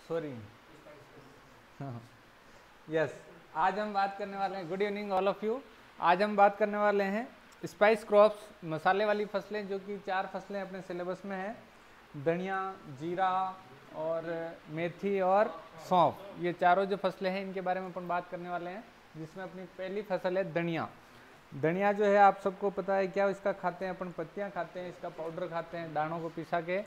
Sorry. Yes, आज हम बात करने वाले हैं, good evening all of you. आज हम बात करने वाले हैं स्पाइस क्रॉप्स, मसाले वाली फसलें, जो कि 4 फसलें अपने सिलेबस में हैं। धनिया, जीरा और मेथी और सौंफ, ये चारों जो फसलें हैं इनके बारे में अपन बात करने वाले हैं। जिसमें अपनी पहली फसल है धनिया। धनिया जो है आप सबको पता है क्या इसका खाते हैं अपन, पत्तियां खाते हैं, इसका पाउडर खाते हैं, दानों को पिसा के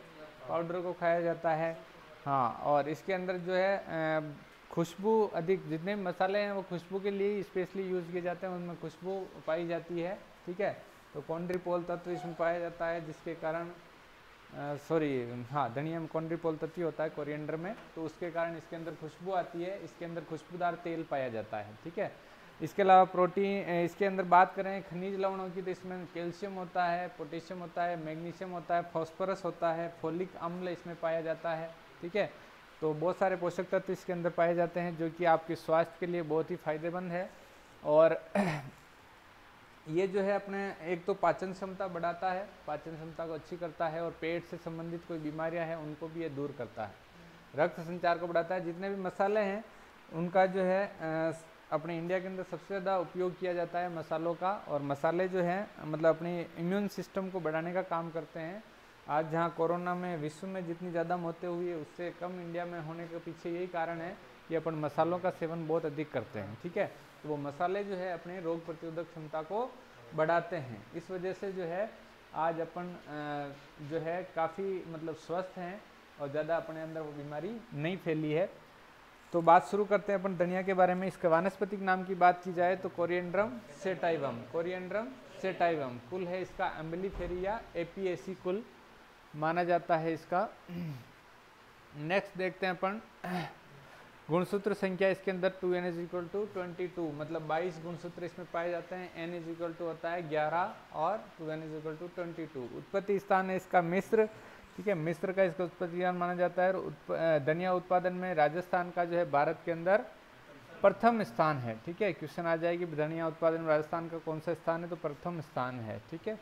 पाउडर को खाया जाता है। हाँ, और इसके अंदर जो है खुशबू अधिक, जितने भी मसाले हैं वो खुशबू के लिए स्पेशली यूज़ किए जाते हैं, उनमें खुशबू पाई जाती है। ठीक है, तो कॉन्ड्रिपोल तत्व इसमें पाया जाता है, जिसके कारण सॉरी हाँ, धनिया में कॉन्ड्रिपोल तत्व होता है कोरिएंडर में, तो उसके कारण इसके अंदर खुशबू आती है, इसके अंदर खुशबूदार तेल पाया जाता है। ठीक है, इसके अलावा प्रोटीन, इसके अंदर बात करें खनिज लवणों की, तो इसमें कैल्शियम होता है, पोटेशियम होता है, मैग्नीशियम होता है, फास्फोरस होता है, फोलिक अम्ल इसमें पाया जाता है। ठीक है, तो बहुत सारे पोषक तत्व इसके अंदर पाए जाते हैं, जो कि आपके स्वास्थ्य के लिए बहुत ही फायदेमंद है। और ये जो है अपने एक तो पाचन क्षमता बढ़ाता है, पाचन क्षमता को अच्छी करता है, और पेट से संबंधित कोई बीमारियां हैं उनको भी ये दूर करता है, रक्त संचार को बढ़ाता है। जितने भी मसाले हैं उनका जो है अपने इंडिया के अंदर सबसे ज़्यादा उपयोग किया जाता है मसालों का, और मसाले जो हैं मतलब अपनी इम्यून सिस्टम को बढ़ाने का काम करते हैं। आज जहाँ कोरोना में विश्व में जितनी ज़्यादा मौतें हुई है, उससे कम इंडिया में होने के पीछे यही कारण है कि अपन मसालों का सेवन बहुत अधिक करते हैं। ठीक है, तो वो मसाले जो है अपने रोग प्रतिरोधक क्षमता को बढ़ाते हैं। इस वजह से जो है आज अपन जो है काफ़ी मतलब स्वस्थ हैं, और ज़्यादा अपने अंदर वो बीमारी नहीं फैली है। तो बात शुरू करते हैं अपन धनिया के बारे में। इसका वानस्पतिक नाम की बात की जाए तो कोरिएंड्रम सेटाइवम, कोरिएंड्रम सेटाइवम कुल है इसका, एम्बिलीफेरिया एपिएसी कुल माना जाता है इसका। नेक्स्ट देखते हैं अपन गुणसूत्र संख्या इसके अंदर 2n इज इक्वल टू 22, मतलब 22 गुणसूत्र इसमें पाए जाते हैं। n इज इक्वल टू होता है 11 और 2n इज इक्वल टू 22। उत्पत्ति स्थान है इसका मिस्र। ठीक है, मिस्र का इसका उत्पत्ति स्थान माना जाता है। और धनिया उत्पादन में राजस्थान का जो है भारत के अंदर प्रथम स्थान है। ठीक है, क्वेश्चन आ जाएगी धनिया उत्पादन में राजस्थान का कौन सा स्थान है, तो प्रथम स्थान है। ठीक है,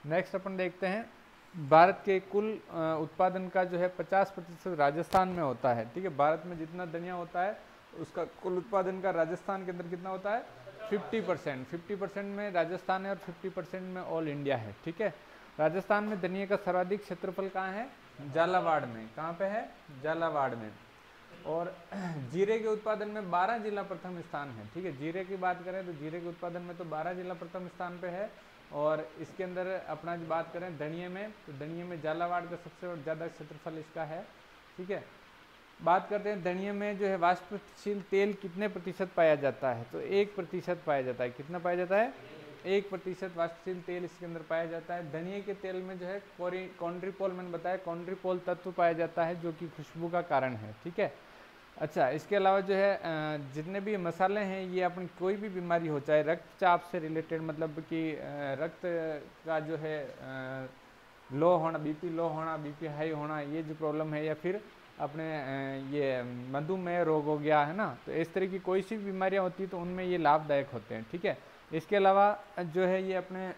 नेक्स्ट अपन देखते हैं भारत के कुल उत्पादन का जो है 50% राजस्थान में होता है। ठीक है, भारत में जितना धनिया होता है उसका कुल उत्पादन का राजस्थान के अंदर कितना होता है, 50%। 50% में राजस्थान है और 50% में ऑल इंडिया है। ठीक है, राजस्थान में धनिया का सर्वाधिक क्षेत्रफल कहाँ है, झालावाड़ में। कहाँ पे है, झालावाड़ में। और जीरे के उत्पादन में 12 जिला प्रथम स्थान है। ठीक है, जीरे की बात करें तो जीरे के उत्पादन में तो 12 जिला प्रथम स्थान पे है। और इसके अंदर अपना जो बात करें धनिये में, तो धनिये में झालावाड़ का सबसे ज़्यादा क्षेत्रफल इसका है। ठीक है, बात करते हैं धनिये में जो है वाष्पशील तेल कितने प्रतिशत पाया जाता है, तो 1% पाया जाता है। कितना पाया जाता है, 1% वाष्पशील तेल इसके अंदर पाया जाता है। धनिये के तेल में जो है कॉन्ड्रिपोल, मैंने बताया कॉन्ड्रिपोल तत्व पाया जाता है, जो कि खुशबू का कारण है। ठीक है, अच्छा, इसके अलावा जो है जितने भी मसाले हैं ये अपनी कोई भी बीमारी हो, चाहे रक्तचाप से रिलेटेड, मतलब कि रक्त का जो है लो होना, बीपी लो होना, बीपी हाई होना, ये जो प्रॉब्लम है, या फिर अपने ये मधुमेह रोग हो गया है ना, तो इस तरह की कोई सी बीमारियां होती है तो उनमें ये लाभदायक होते हैं। ठीक है, इसके अलावा जो है ये अपने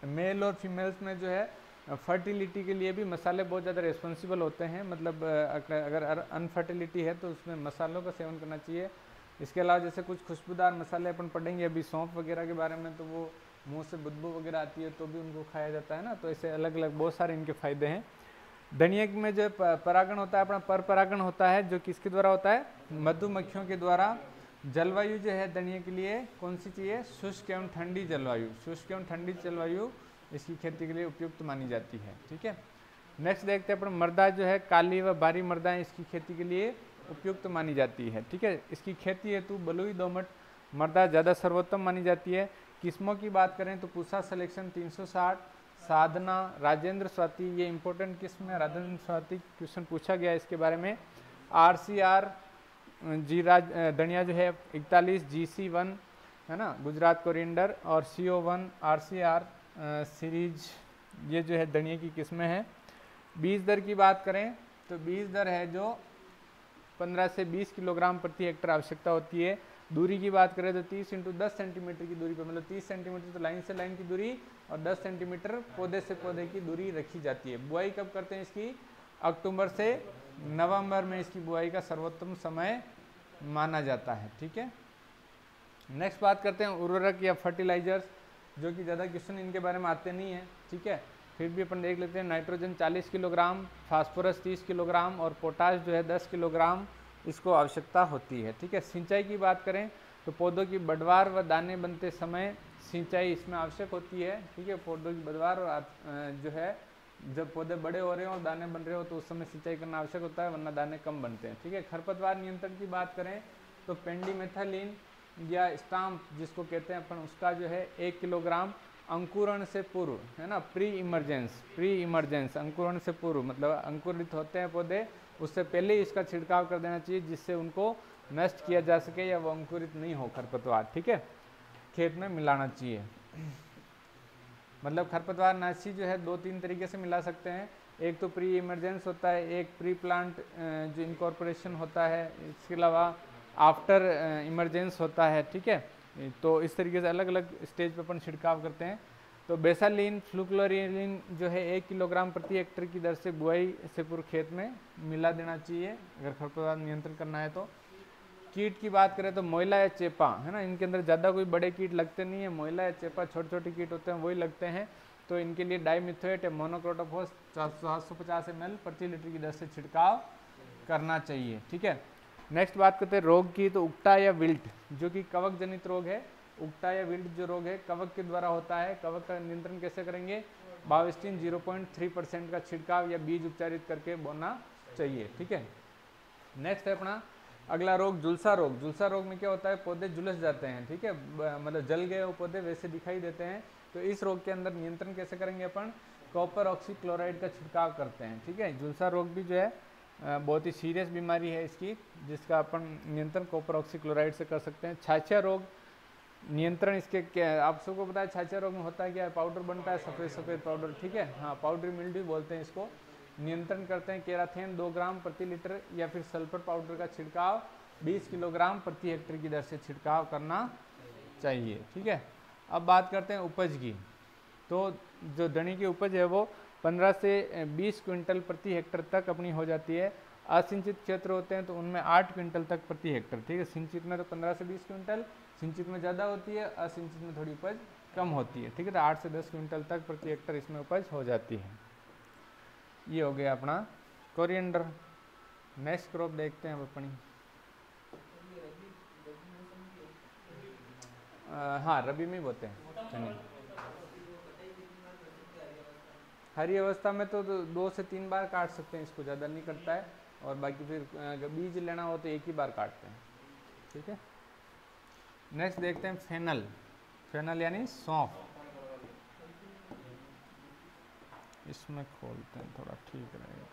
मेल और फीमेल्स में जो है फर्टिलिटी के लिए भी मसाले बहुत ज़्यादा रिस्पॉन्सिबल होते हैं। मतलब अगर अनफर्टिलिटी है तो उसमें मसालों का सेवन करना चाहिए। इसके अलावा जैसे कुछ खुशबूदार मसाले अपन पढ़ेंगे अभी सौंफ वगैरह के बारे में, तो वो मुंह से बदबू वगैरह आती है तो भी उनको खाया जाता है ना, तो ऐसे अलग अलग बहुत सारे इनके फायदे हैं। धनिया में जो परागण होता है अपना पर परागण होता है, जो किसके द्वारा होता है, मधुमक्खियों के द्वारा। जलवायु जो है धनिया के लिए कौन सी चाहिए, शुष्क एवं ठंडी जलवायु। शुष्क एवं ठंडी जलवायु इसकी खेती के लिए उपयुक्त मानी जाती है। ठीक है, नेक्स्ट देखते हैं अपन मृदा जो है काली व भारी मृदाएं इसकी खेती के लिए उपयुक्त मानी जाती है। ठीक है, इसकी खेती हेतु बलुई दोमट मृदा ज़्यादा सर्वोत्तम मानी जाती है। किस्मों की बात करें तो पूसा सिलेक्शन 360, साधना, राजेंद्र स्वाति, ये इंपॉर्टेंट किस्म है। राजेंद्र स्वाति क्वेश्चन पूछा गया इसके बारे में। RCR जीराज धनिया जो है 41, GC1 है ना, गुजरात कोरिएंडर, और CO1 RCR सीरीज, ये जो है धनिया की किस्में हैं। बीज दर की बात करें तो बीज दर है जो 15 से 20 किलोग्राम प्रति हेक्टर आवश्यकता होती है। दूरी की बात करें तो 30 × 10 सेंटीमीटर की दूरी पर, मतलब 30 सेंटीमीटर तो लाइन से लाइन की दूरी और 10 सेंटीमीटर पौधे से पौधे की दूरी रखी जाती है। बुआई कब करते हैं इसकी, अक्टूबर से नवंबर में इसकी बुआई का सर्वोत्तम समय माना जाता है। ठीक है, नेक्स्ट बात करते हैं उर्वरक या फर्टिलाइजर्स, जो कि ज़्यादा क्वेश्चन इनके बारे में आते नहीं हैं। ठीक है, फिर भी अपन देख लेते हैं। नाइट्रोजन 40 किलोग्राम, फास्फोरस 30 किलोग्राम और पोटाश जो है 10 किलोग्राम इसको आवश्यकता होती है। ठीक है, सिंचाई की बात करें तो पौधों की बढ़वार व दाने बनते समय सिंचाई इसमें आवश्यक होती है। ठीक है, पौधों की बढ़वार जो है जब पौधे बड़े हो रहे हो और दाने बन रहे हो तो उस समय सिंचाई करना आवश्यक होता है, वरना दाने कम बनते हैं। ठीक है, खरपतवार नियंत्रण की बात करें तो पेंडीमेथालिन या स्टाम्प जिसको कहते हैं अपन, उसका जो है 1 किलोग्राम अंकुरण से पूर्व, है ना, प्री इमरजेंस अंकुरण से पूर्व, मतलब अंकुरित होते हैं पौधे उससे पहले ही इसका छिड़काव कर देना चाहिए, जिससे उनको नष्ट किया जा सके या वो अंकुरित नहीं हो खरपतवार। ठीक है, खेत में मिलाना चाहिए। मतलब खरपतवार नाशी जो है 2-3 तरीके से मिला सकते हैं। एक तो प्री इमरजेंस होता है, एक प्री प्लांट जो इनकॉर्पोरेशन होता है, इसके अलावा आफ्टर इमरजेंस होता है। ठीक है, तो इस तरीके से अलग अलग स्टेज पर अपन छिड़काव करते हैं। तो बेसालिन फ्लूक्लोरिन जो है 1 किलोग्राम प्रति हेक्टेयर की दर से बुआई से पूर्व खेत में मिला देना चाहिए अगर खरपतवार नियंत्रण करना है तो। कीट की बात करें तो मोइला या चेपा, है ना, इनके अंदर ज़्यादा कोई बड़े कीट लगते नहीं है। मोइला या चेपा छोटे छोटे कीट होते हैं, वही लगते हैं। तो इनके लिए डाइमिथोएट या मोनोक्रोटोफॉस 750 ml प्रति लीटर की दर से छिड़काव करना चाहिए। ठीक है, नेक्स्ट बात करते हैं रोग की। तो उक्टा या विल्ट जो कि कवक जनित रोग है, उक्टा या विल्ट जो रोग है कवक के द्वारा होता है। कवक का नियंत्रण कैसे करेंगे? बाविस्टिन 0.3% का छिड़काव या बीज उपचारित करके बोना चाहिए। ठीक है, नेक्स्ट है अपना अगला रोग झुलसा रोग। झुलसा रोग में क्या होता है? पौधे झुलस जाते हैं। ठीक है, मतलब जल गए वो पौधे वैसे दिखाई देते हैं। तो इस रोग के अंदर नियंत्रण कैसे करेंगे अपन? कॉपर ऑक्सीक्लोराइड का छिड़काव करते हैं। ठीक है, झुलसा रोग भी जो है बहुत ही सीरियस बीमारी है इसकी, जिसका अपन नियंत्रण कॉपर ऑक्सीक्लोराइड से कर सकते हैं। छाछिया रोग नियंत्रण इसके क्या आप सबको पता है? छाछिया रोग में होता है क्या? पाउडर बनता है, सफ़ेद सफ़ेद पाउडर। ठीक है, हाँ, पाउडरी मिल्ड्यू बोलते हैं इसको। नियंत्रण करते हैं केराथेन 2 ग्राम प्रति लीटर या फिर सल्फर पाउडर का छिड़काव 20 किलोग्राम प्रति हेक्टेयर की दर से छिड़काव करना चाहिए। ठीक है, अब बात करते हैं उपज की। तो जो धनी की उपज है वो 15 से 20 क्विंटल प्रति हेक्टेयर तक अपनी हो जाती है। असिंचित क्षेत्र होते हैं तो उनमें 8 क्विंटल तक प्रति हेक्टेयर। ठीक है, सिंचित में तो 15 से 20 क्विंटल, सिंचित में ज़्यादा होती है, असिंचित में थोड़ी उपज कम होती है। ठीक है, तो 8 से 10 क्विंटल तक प्रति हेक्टेयर इसमें उपज हो जाती है। ये हो गया अपना कोरिएंडर। नेक्स्ट क्रॉप देखते हैं अब अपनी। हाँ, रबी में बोते हैं चने। हरी अवस्था में तो 2 से 3 बार काट सकते हैं इसको, ज़्यादा नहीं कटता है। और बाकी फिर बीज लेना हो तो एक ही बार काटते हैं। ठीक है, नेक्स्ट देखते हैं फेनल। फेनल यानी सौंफ। इसमें खोलते हैं, थोड़ा ठीक रहेगा।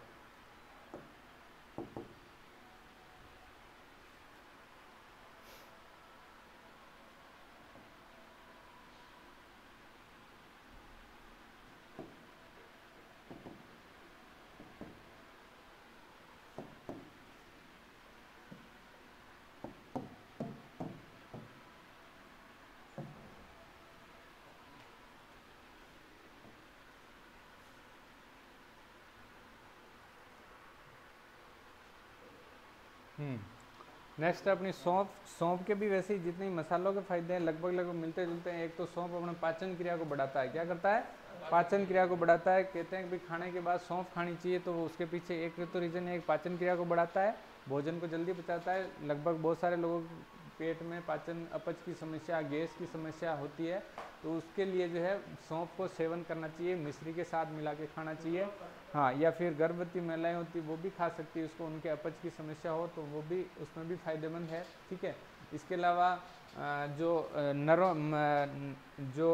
नेक्स्ट है अपनी सौंफ। सौंफ के भी वैसे ही जितने मसालों के फायदे हैं लगभग मिलते जुलते हैं। एक तो सौंफ अपने पाचन क्रिया को बढ़ाता है। क्या करता है? पाचन क्रिया को बढ़ाता है। कहते हैं कि भाई खाने के बाद सौंफ खानी चाहिए, तो उसके पीछे एक तो रीज़न है, एक पाचन क्रिया को बढ़ाता है, भोजन को जल्दी पचाता है। लगभग बहुत सारे लोगों के पेट में पाचन अपच की समस्या, गैस की समस्या होती है, तो उसके लिए जो है सौंफ को सेवन करना चाहिए, मिश्री के साथ मिला के खाना चाहिए। हाँ, या फिर गर्भवती महिलाएं होती वो भी खा सकती है उसको, उनके अपच की समस्या हो तो वो भी उसमें भी फायदेमंद है। ठीक है, इसके अलावा जो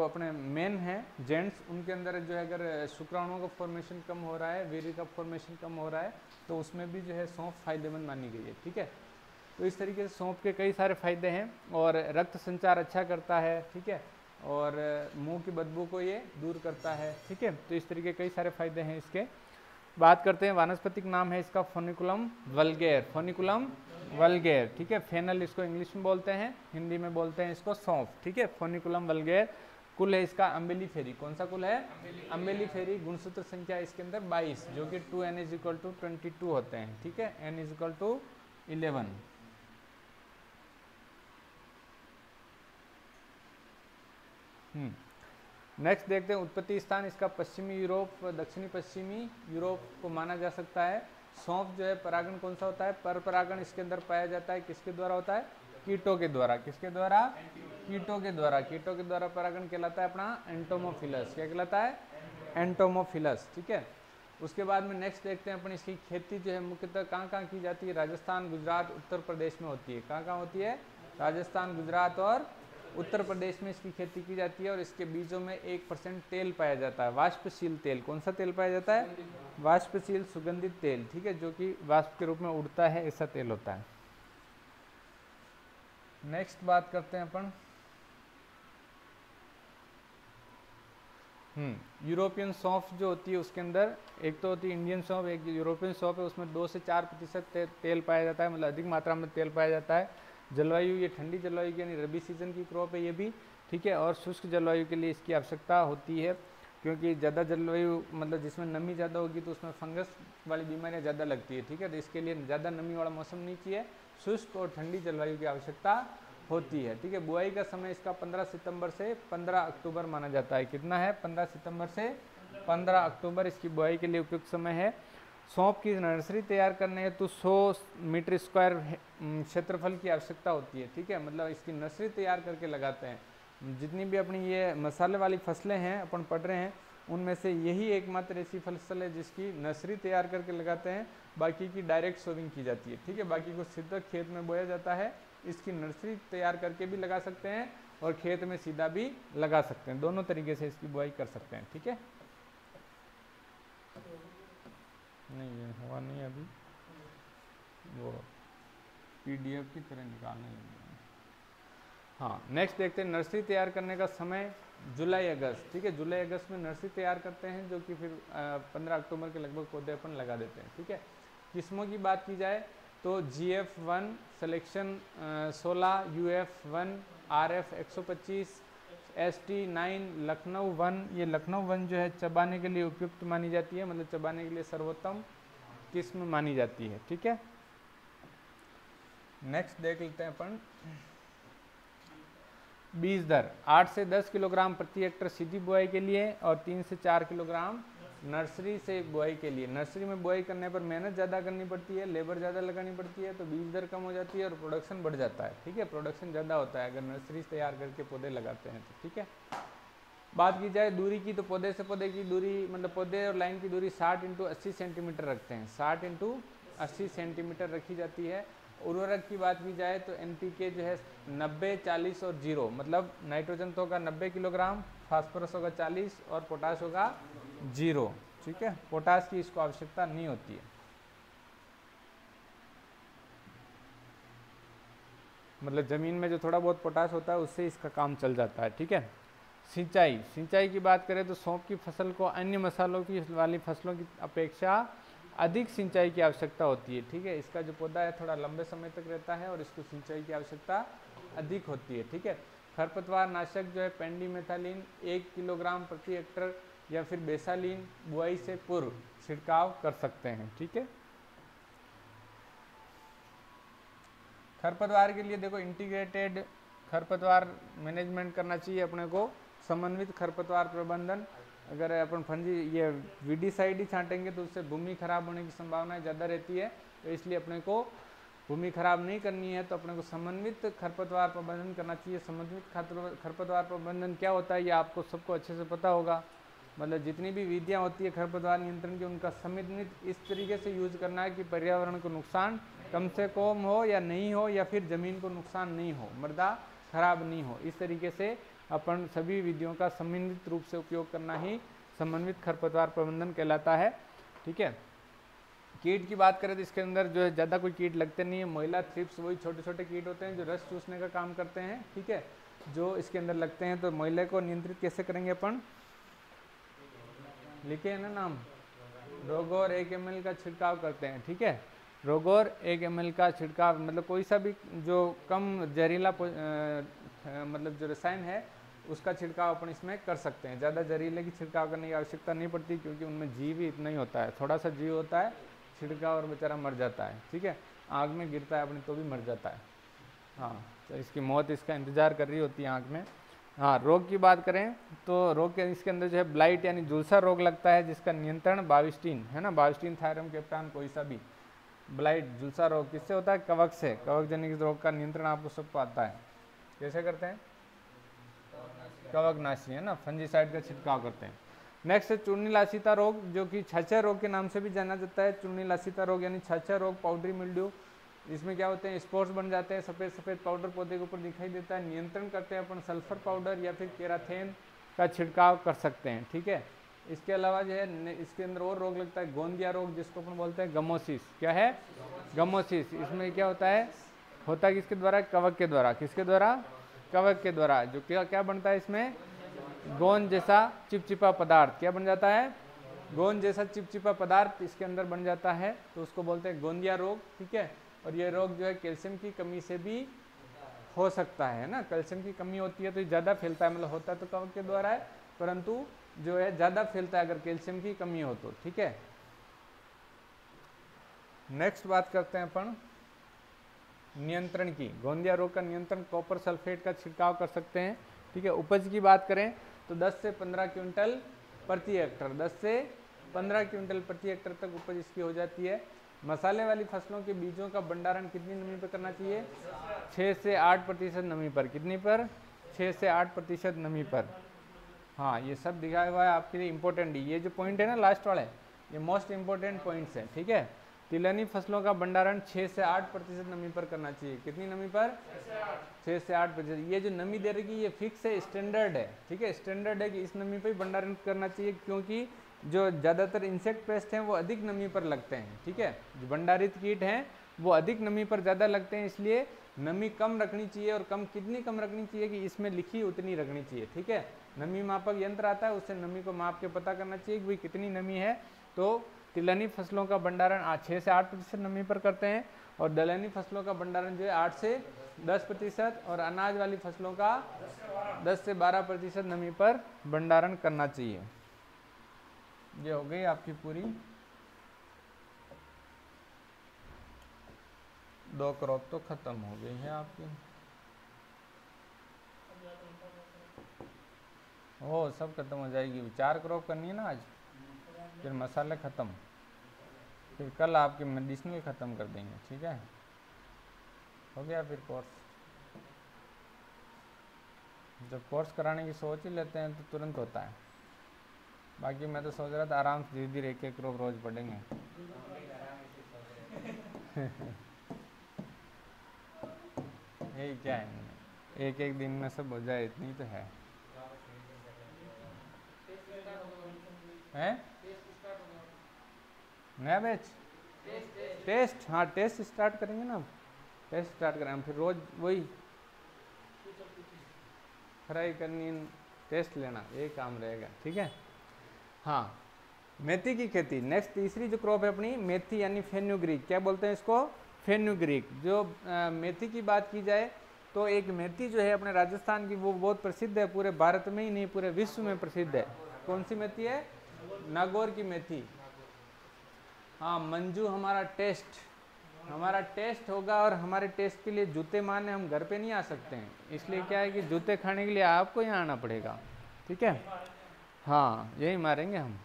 अपने मेन हैं जेंट्स, उनके अंदर जो है अगर शुक्राणुओं का फॉर्मेशन कम हो रहा है, वीर्य का फॉर्मेशन कम हो रहा है, तो उसमें भी जो है सौंफ फायदेमंद मानी गई है। ठीक है, तो इस तरीके से सौंफ के कई सारे फायदे हैं। और रक्त संचार अच्छा करता है। ठीक है, और मुंह की बदबू को ये दूर करता है। ठीक है, तो इस तरीके कई सारे फायदे हैं इसके। बात करते हैं वानस्पतिक नाम है इसका फोनिकुलम वल्गेर। फोनिकुलम वल्गेर। ठीक है, फेनल इसको इंग्लिश में बोलते हैं, हिंदी में बोलते हैं इसको सौंफ। ठीक है, फोनिकुलम वल्गेर कुल है इसका अम्बेलिफेरी। कौन सा कुल है? अम्बेलिफेरी। गुणसूत्र संख्या इसके अंदर 22, जो कि 2n = 22 होते हैं, ठीक है, n = 11। नेक्स्ट देखते हैं उत्पत्ति स्थान इसका पश्चिमी यूरोप, दक्षिणी पश्चिमी यूरोप को माना जा सकता है। सौंफ जो है परागण कौन सा होता है? पर परागण इसके अंदर पाया जाता है। किसके द्वारा होता है? कीटों के द्वारा। किसके द्वारा? कीटों के द्वारा। कीटों के द्वारा परागण कहलाता है अपना एंटोमोफिलस। क्या कहलाता है? एंटोमोफिलस, ठीक है। उसके बाद में नेक्स्ट देखते हैं अपन इसकी खेती जो है मुख्यतः कहाँ कहाँ की जाती है? राजस्थान, गुजरात, उत्तर प्रदेश में होती है। कहाँ कहाँ होती है? राजस्थान, गुजरात और उत्तर प्रदेश में इसकी खेती की जाती है। और इसके बीजों में 1% तेल पाया जाता है, वाष्पशील तेल। कौन सा तेल पाया जाता है? वाष्पशील सुगंधित तेल, ठीक है, जो कि वाष्प के रूप में उड़ता है, ऐसा तेल होता है। नेक्स्ट बात करते हैं अपन यूरोपियन सौंफ जो होती है उसके अंदर एक तो होती है इंडियन सौंफ, एक यूरोपियन सौंफ है। उसमें 2 से 4% तेल पाया जाता है, मतलब अधिक मात्रा में तेल पाया जाता है। जलवायु ये ठंडी जलवायु की यानी रबी सीजन की क्रॉप है ये भी, ठीक है। और शुष्क जलवायु के लिए इसकी आवश्यकता होती है, क्योंकि ज़्यादा जलवायु मतलब जिसमें नमी ज़्यादा होगी तो उसमें फंगस वाली बीमारियाँ ज़्यादा लगती है, ठीक है। तो इसके लिए ज़्यादा नमी वाला मौसम नहीं चाहिए, शुष्क और ठंडी जलवायु की आवश्यकता होती है, ठीक है। बुआई का समय इसका 15 सितंबर से 15 अक्टूबर माना जाता है। कितना है? 15 सितंबर से 15 अक्टूबर इसकी बुआई के लिए उपयुक्त समय है। सौंफ की नर्सरी तैयार करने हेतु 100 मीटर स्क्वायर क्षेत्रफल की आवश्यकता होती है, ठीक है। मतलब इसकी नर्सरी तैयार करके लगाते हैं। जितनी भी अपनी ये मसाले वाली फसलें हैं अपन पढ़ रहे हैं, उनमें से यही एकमात्र ऐसी फसल है जिसकी नर्सरी तैयार करके लगाते हैं। बाकी की डायरेक्ट सोविंग की जाती है, ठीक है। बाकी को सीधा खेत में बोया जाता है। इसकी नर्सरी तैयार करके भी लगा सकते हैं और खेत में सीधा भी लगा सकते हैं। दोनों तरीके से इसकी बुआई कर सकते हैं, ठीक है। नहीं ये हुआ नहीं अभी, वो PDF की तरह निकालने लगे। हाँ, नेक्स्ट देखते हैं नर्सरी तैयार करने का समय जुलाई अगस्त, ठीक है। जुलाई अगस्त में नर्सरी तैयार करते हैं, जो कि फिर 15 अक्टूबर के लगभग पौधे अपन लगा देते हैं, ठीक है। किस्मों की बात की जाए तो GF1 selection 16, UF1, RF 125, ST9, Lucknow 1। ये लखनऊ 1 जो है चबाने के लिए उपयुक्त मानी जाती है, मतलब चबाने के लिए सर्वोत्तम किस्म मानी जाती है, ठीक है। नेक्स्ट देख लेते हैं अपन बीज दर। 8 से 10 किलोग्राम प्रति हेक्टर सीधी बुआई के लिए और 3 से 4 किलोग्राम नर्सरी से बुआई के लिए। नर्सरी में बुआई करने पर मेहनत ज़्यादा करनी पड़ती है, लेबर ज़्यादा लगानी पड़ती है, तो बीज दर कम हो जाती है और प्रोडक्शन बढ़ जाता है, ठीक है। प्रोडक्शन ज़्यादा होता है अगर नर्सरी तैयार करके पौधे लगाते हैं तो, ठीक है। बात की जाए दूरी की तो पौधे से पौधे की दूरी, मतलब पौधे और लाइन की दूरी 60 × 80 सेंटीमीटर रखते हैं। 60 × 80 सेंटीमीटर रखी जाती है। उर्वरक की बात की जाए तो NPK जो है 90, 40 और 0, मतलब नाइट्रोजन तो होगा 90 किलोग्राम, फास्फोरस होगा 40 और पोटाश होगा 0, ठीक है। पोटाश की इसको आवश्यकता नहीं होती है, मतलब जमीन में जो थोड़ा बहुत पोटाश होता है उससे इसका काम चल जाता है, ठीक है। सिंचाई की बात करें तो सौंफ की फसल को अन्य मसालों की वाली फसलों की अपेक्षा अधिक सिंचाई की आवश्यकता होती है, ठीक है। इसका जो पौधा है थोड़ा लंबे समय तक रहता है और इसको सिंचाई की आवश्यकता अधिक होती है, ठीक है। खरपतवार नाशक जो है पेंडीमेथालिन 1 किलोग्राम प्रति हेक्टर या फिर बेसालिन बुआई से पूर्व छिड़काव कर सकते हैं, ठीक है। खरपतवार के लिए देखो इंटीग्रेटेड खरपतवार मैनेजमेंट करना चाहिए अपने को, समन्वित खरपतवार प्रबंधन। अगर अपन फंजी ये वीडीसाइड ही छांटेंगे तो उससे भूमि खराब होने की संभावना ज़्यादा रहती है, तो इसलिए अपने को भूमि खराब नहीं करनी है तो अपने को समन्वित खरपतवार प्रबंधन करना चाहिए। समन्वित खरपतवार प्रबंधन क्या होता है ये आपको सबको अच्छे से पता होगा। मतलब जितनी भी विधियाँ होती है खरपतवार नियंत्रण की, उनका समन्वित इस तरीके से यूज करना है कि पर्यावरण को नुकसान कम से कम हो या नहीं हो, या फिर ज़मीन को नुकसान नहीं हो, मृदा खराब नहीं हो। इस तरीके से अपन सभी विधियों का समन्वित रूप से उपयोग करना ही समन्वित खरपतवार प्रबंधन कहलाता है, ठीक है। कीट की बात करें तो इसके अंदर जो है ज़्यादा कोई कीट लगते नहीं है। मोइला, थ्रिप्स वही छोटे छोटे कीट होते हैं जो रस चूसने का काम करते हैं, ठीक है, जो इसके अंदर लगते हैं। तो मोइले को नियंत्रित कैसे करेंगे अपन, लिखे है ना नाम, रोगोर 1 ml का छिड़काव करते हैं, ठीक है। रोगोर 1 ml का छिड़काव, मतलब कोई सा भी जो कम जहरीला मतलब जो रसायन है उसका छिड़काव अपन इसमें कर सकते हैं। ज़्यादा जहरीले की छिड़काव करने की आवश्यकता नहीं पड़ती, क्योंकि उनमें जीव ही इतना ही होता है, थोड़ा सा जीव होता है, छिड़काव और बेचारा मर जाता है। ठीक है, आग में गिरता है अपने तो भी मर जाता है। हाँ, तो इसकी मौत इसका इंतज़ार कर रही होती है आग में। हाँ, रोग की बात करें तो रोग के इसके अंदर जो है ब्लाइट यानी झुलसा रोग लगता है, जिसका नियंत्रण बाविस्टीन है ना, बाविस्टीन थायरम कैप्टान कोई सा भी। ब्लाइट झुलसा रोग किससे होता है? कवक से। कवक जनित रोग का नियंत्रण आपको सबको आता है, कैसे करते हैं? कवकनाशी है ना, फंजीसाइड का छिड़काव करते हैं। नेक्स्ट है चूर्णीलासिता रोग, जो कि छाछा रोग के नाम से भी जाना जाता है। चूर्णीलासिता रोग यानी छाछा रोग, पाउडरी मिल्ड्यू। इसमें क्या होते हैं? स्पोर्स बन जाते हैं, सफ़ेद सफ़ेद पाउडर पौधे के ऊपर दिखाई देता है। नियंत्रण करते हैं अपन सल्फर पाउडर या फिर केराथेन का छिड़काव कर सकते हैं। ठीक है, इसके अलावा जो है इसके अंदर और रोग लगता है गोंदिया रोग, जिसको अपन बोलते हैं गमोसिस। क्या है? गमोसिस। इसमें क्या होता है? होता है किसके द्वारा? कवक के द्वारा। किसके द्वारा? कवक के द्वारा। जो क्या क्या बनता है इसमें? गोंद जैसा चिपचिपा पदार्थ। क्या बन जाता है? गोंद जैसा चिपचिपा पदार्थ इसके अंदर बन जाता है, तो उसको बोलते हैं गोंदिया रोग। ठीक है, और ये रोग जो है कैल्शियम की कमी से भी हो सकता है ना, कैल्शियम की कमी होती है तो ये ज़्यादा फैलता है, मतलब होता तो कवक के द्वारा है, परंतु जो है ज़्यादा फैलता है अगर कैल्शियम की कमी हो तो। ठीक है, नेक्स्ट बात करते हैं अपन नियंत्रण की। गोंदिया रोग का नियंत्रण कॉपर सल्फेट का छिड़काव कर सकते हैं। ठीक है, उपज की बात करें तो 10 से 15 क्विंटल प्रति हेक्टर, 10 से 15 क्विंटल प्रति हेक्टर तक उपज इसकी हो जाती है। मसाले वाली फसलों के बीजों का भंडारण कितनी नमी पर करना चाहिए? 6 से 8% नमी पर। कितनी पर? 6 से 8% नमी पर। हाँ, ये सब दिखाया हुआ है आपके लिए इम्पोर्टेंट। ये जो पॉइंट है ना लास्ट वाले, ये मोस्ट इम्पोर्टेंट पॉइंट्स हैं। ठीक है, तिलहनी फसलों का भंडारण 6 से 8% नमी पर करना चाहिए। कितनी नमी पर? 6 से 8%। ये जो नमी दे रही है ये फिक्स है, स्टैंडर्ड है। ठीक है, स्टैंडर्ड है कि इस नमी पर ही भंडारण करना चाहिए, क्योंकि जो ज़्यादातर इंसेक्ट पेस्ट हैं वो अधिक नमी पर लगते हैं। ठीक है, जो भंडारित कीट हैं वो अधिक नमी पर ज़्यादा लगते हैं, इसलिए नमी कम रखनी चाहिए। और कम कितनी कम रखनी चाहिए कि इसमें लिखी उतनी रखनी चाहिए। ठीक है, नमी मापक यंत्र आता है, उससे नमी को माप के पता करना चाहिए कि भाई कितनी नमी है। तो तिलहनी फसलों का भंडारण 6 से 8% नमी पर करते हैं, और दलहनी फसलों का भंडारण जो है 8 से 10%, और अनाज वाली फसलों का 10 से 12% नमी पर भंडारण करना चाहिए। ये हो गई आपकी पूरी 2 क्रॉप तो खत्म हो गई है आपकी। ओ सब खत्म हो जाएगी। 4 क्रॉप करनी है ना आज, फिर मसाले खत्म, फिर कल आपके मेडिसिनल ख़त्म कर देंगे। ठीक है, हो गया फिर कोर्स। जब कोर्स कराने की सोच ही लेते हैं तो तुरंत होता है। बाकी मैं तो सोच रहा था आराम से धीरे धीरे एक एक रोज पढ़ेंगे। यही क्या है, एक एक दिन में सब हो जाए, इतनी तो है। हैं? नया बैच टेस्ट? हाँ, टेस्ट स्टार्ट करेंगे ना, टेस्ट स्टार्ट करें हम, फिर रोज वही फ्राई करनी, टेस्ट लेना, यही काम रहेगा। ठीक है, हाँ, मेथी की खेती। नेक्स्ट तीसरी जो क्रॉप है अपनी मेथी यानी फेन्यूग्रीक। क्या बोलते हैं इसको? फेन्यूग्रीक। जो मेथी की बात की जाए तो एक मेथी जो है अपने राजस्थान की वो बहुत प्रसिद्ध है, पूरे भारत में ही नहीं पूरे विश्व में प्रसिद्ध है। कौन सी मेथी है? नागौर की मेथी। हाँ, मंजू हमारा टेस्ट होगा, और हमारे टेस्ट के लिए जूते मारने हम घर पे नहीं आ सकते हैं, इसलिए क्या है कि जूते खाने के लिए आपको यहाँ आना पड़ेगा। ठीक है, हाँ, यही मारेंगे हम।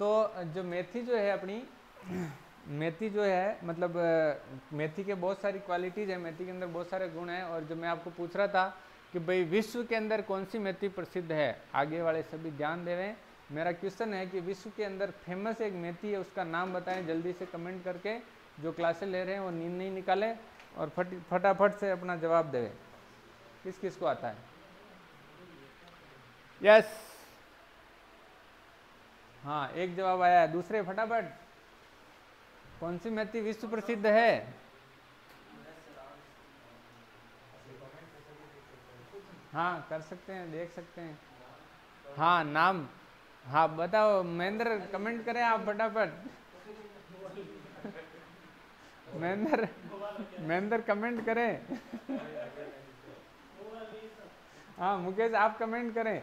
तो जो मेथी जो है अपनी मेथी जो है मतलब मेथी के बहुत सारी क्वालिटीज़ है, मेथी के अंदर बहुत सारे गुण हैं। और जो मैं आपको पूछ रहा था कि भाई विश्व के अंदर कौन सी मेथी प्रसिद्ध है, आगे वाले सभी ध्यान दे रहे हैं। मेरा क्वेश्चन है कि विश्व के अंदर फेमस एक मेथी है, उसका नाम बताएं जल्दी से कमेंट करके। जो क्लासेस ले रहे हैं वो नींद नहीं निकाले और फटाफट से अपना जवाब देवे। किस किस को आता है? यस, हाँ, एक जवाब आया है। दूसरे फटाफट, कौन सी मेथी विश्व प्रसिद्ध है? हाँ, कर सकते हैं, देख सकते हैं। हाँ, नाम, हाँ बताओ। महेंद्र कमेंट करें आप फटाफट। महेंद्र कमेंट करें। हाँ मुकेश आप कमेंट करें।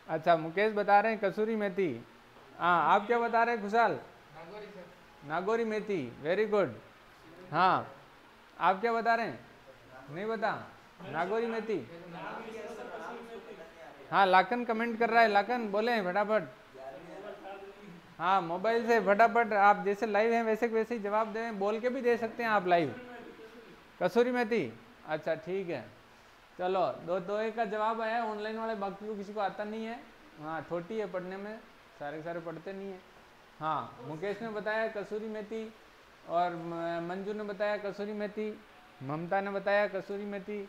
अच्छा मुकेश बता रहे हैं कसूरी मेथी। हाँ आप क्या बता रहे हैं खुशहाल? नागौरी मेथी, वेरी गुड। हाँ आप क्या बता रहे हैं? नहीं बता, नागौरी मेथी। हाँ लाखन कमेंट कर रहा है, लाखन बोले फटाफट। हाँ मोबाइल से फटाफट आप जैसे लाइव हैं वैसे वैसे ही जवाब दें, बोल के भी दे सकते हैं आप लाइव। कसूरी मेथी, अच्छा ठीक है। चलो दो दो एक का जवाब आया ऑनलाइन वाले, बाकी को किसी को आता नहीं है। हाँ छोटी है पढ़ने में, सारे के सारे पढ़ते नहीं है। हाँ मुकेश ने बताया कसूरी मेथी, और मंजू ने बताया कसूरी मेथी, ममता ने बताया कसूरी मेथी,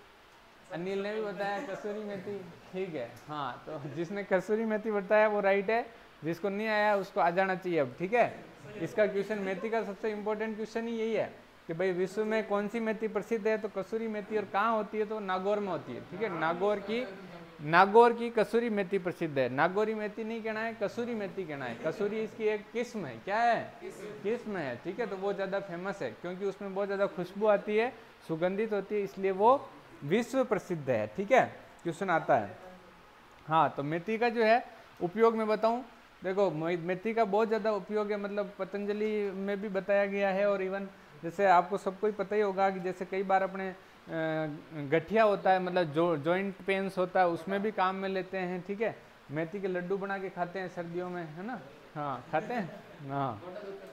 अनिल ने भी बताया कसूरी मेथी। ठीक है, हाँ तो जिसने कसूरी मेथी बताया वो राइट है, जिसको नहीं आया उसको आ जाना चाहिए अब। ठीक है, इसका क्वेश्चन मेथी का सबसे इम्पोर्टेंट क्वेश्चन ही यही है कि भाई विश्व में कौन सी मेथी प्रसिद्ध है, तो कसूरी मेथी, और कहाँ होती है तो नागौर में होती है। ठीक है, नागौर की कसूरी मेथी प्रसिद्ध है। नागौरी मेथी नहीं कहना है, कसूरी मेथी कहना है। कसूरी इसकी एक किस्म है, क्या है? किस्म है। ठीक है, तो वो ज़्यादा फेमस है क्योंकि उसमें बहुत ज़्यादा खुशबू आती है, सुगंधित होती है, इसलिए वो विश्व प्रसिद्ध है। ठीक है, क्वेश्चन आता है। हाँ तो मेथी का जो है उपयोग मैं बताऊं, देखो मेथी का बहुत ज़्यादा उपयोग है, मतलब पतंजलि में भी बताया गया है, और इवन जैसे आपको सबको ही पता ही होगा कि जैसे कई बार अपने गठिया होता है, मतलब जॉइंट पेन्स होता है, उसमें भी काम में लेते हैं। ठीक है, मेथी के लड्डू बना के खाते हैं सर्दियों में, है ना? हाँ खाते हैं, हाँ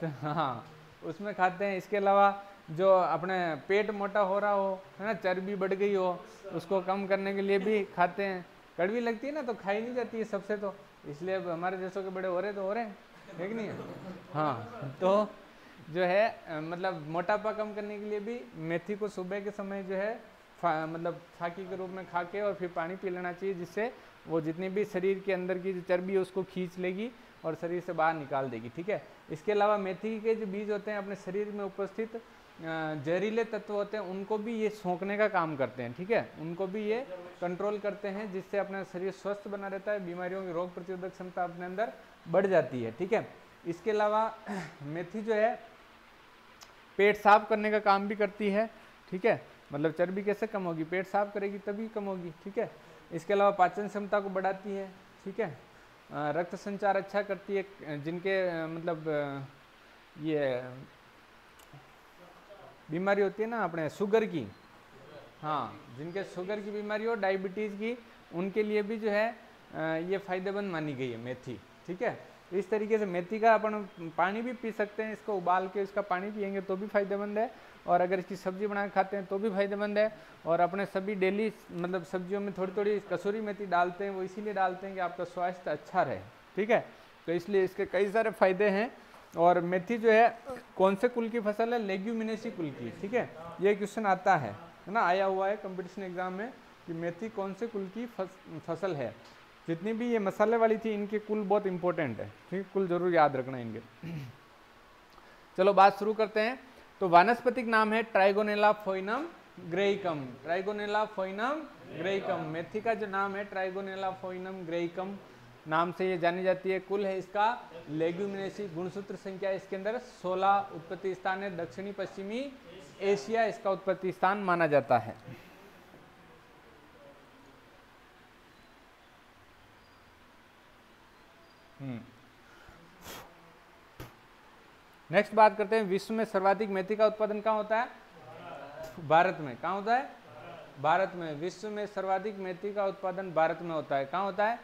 तो हाँ उसमें खाते हैं। इसके अलावा जो अपने पेट मोटा हो रहा हो, है ना, चर्बी बढ़ गई हो, उसको कम करने के लिए भी खाते हैं। कड़वी लगती है ना तो खाई नहीं जाती है सबसे, तो इसलिए अब हमारे जैसों के बड़े हो रहे तो हो रहे हैं, है कि नहीं? हाँ तो जो है मतलब मोटापा कम करने के लिए भी मेथी को सुबह के समय जो है मतलब फाकी के रूप में खा के और फिर पानी पी लेना चाहिए, जिससे वो जितनी भी शरीर के अंदर की जो चर्बी है उसको खींच लेगी और शरीर से बाहर निकाल देगी। ठीक है, इसके अलावा मेथी के जो बीज होते हैं अपने शरीर में उपस्थित जहरीले तत्व होते हैं उनको भी ये सोखने का काम करते हैं। ठीक है, उनको भी ये कंट्रोल करते हैं, जिससे अपना शरीर स्वस्थ बना रहता है, बीमारियों की रोग प्रतिरोधक क्षमता अपने अंदर बढ़ जाती है। ठीक है, इसके अलावा मेथी जो है पेट साफ करने का काम भी करती है। ठीक है, मतलब चर्बी कैसे कम होगी, पेट साफ करेगी तभी कम होगी। ठीक है, इसके अलावा पाचन क्षमता को बढ़ाती है। ठीक है, रक्त संचार अच्छा करती है, जिनके मतलब ये बीमारी होती है ना अपने शुगर की, हाँ जिनके शुगर की बीमारी हो, डायबिटीज़ की, उनके लिए भी जो है ये फ़ायदेमंद मानी गई है मेथी। ठीक है, इस तरीके से मेथी का अपन पानी भी पी सकते हैं, इसको उबाल के इसका पानी पियेंगे तो भी फायदेमंद है, और अगर इसकी सब्जी बना के खाते हैं तो भी फायदेमंद है। और अपने सभी डेली मतलब सब्जियों में थोड़ी थोड़ी कसूरी मेथी डालते हैं, वो इसीलिए डालते हैं कि आपका स्वास्थ्य अच्छा रहे। ठीक है, तो इसलिए इसके कई सारे फायदे हैं। और मेथी जो है कौन से कुल की फसल है? लेग्यूमिनेसी कुल की। ठीक है, ये क्वेश्चन आता है ना, आया हुआ है कंपटीशन एग्जाम में कि मेथी कौन से कुल की फसल है। जितनी भी ये मसाले वाली थी इनके कुल बहुत इंपॉर्टेंट है। ठीक है, कुल जरूर याद रखना इनके। चलो बात शुरू करते हैं। तो वानस्पतिक नाम है ट्राइगोनेला फोइनम ग्रेइकम। ट्राइगोनेला फोइनम ग्रेइकम, मेथी का जो नाम है ट्राइगोनेला फोइनम ग्रेइकम नाम से ये जानी जाती है। कुल है इसका लेग्यूमिनेसी, गुणसूत्र संख्या इसके अंदर 16, उत्पत्ति स्थान है दक्षिणी पश्चिमी एशिया इसका उत्पत्ति स्थान माना जाता है। नेक्स्ट बात करते हैं, विश्व में सर्वाधिक मेथी का उत्पादन कहाँ होता है? भारत में। कहाँ होता है? भारत में। विश्व में सर्वाधिक मेथी का उत्पादन भारत में होता है। कहाँ होता है?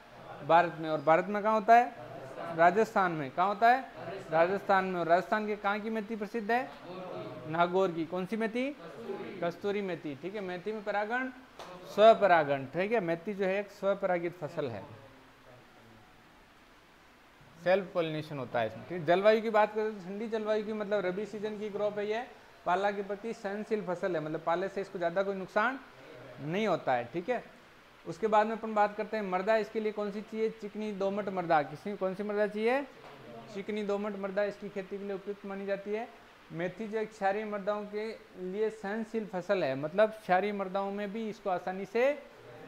भारत में। और भारत में कहाँ होता है? राजस्थान में। कहाँ होता है? राजस्थान में। और राजस्थान के कहाँ की मेथी प्रसिद्ध है? नागौर की। कौन सी मेथी? कस्तूरी मेथी। ठीक है, मेथी में परागण स्वपरागण। ठीक है, मेथी जो है एक स्वपरागित फसल है, सेल्फ पोलिनेशन होता है इसमें। ठीक, जलवायु की बात करें तो ठंडी जलवायु की, मतलब रबी सीजन की क्रॉप है ये, पाला के प्रति सहनशील फसल है, मतलब पाले से इसको ज़्यादा कोई नुकसान नहीं होता है। ठीक है, उसके बाद में अपन बात करते हैं मृदा इसके लिए कौन सी चाहिए? चिकनी दोमट मृदा। किसी कौन सी मृदा चाहिए? चिकनी दोमट मृदा इसकी खेती के लिए उपयुक्त मानी जाती है। मेथी जो एक क्षारीय मृदाओं के लिए सहनशील फसल है, मतलब क्षारीय मृदाओं में भी इसको आसानी से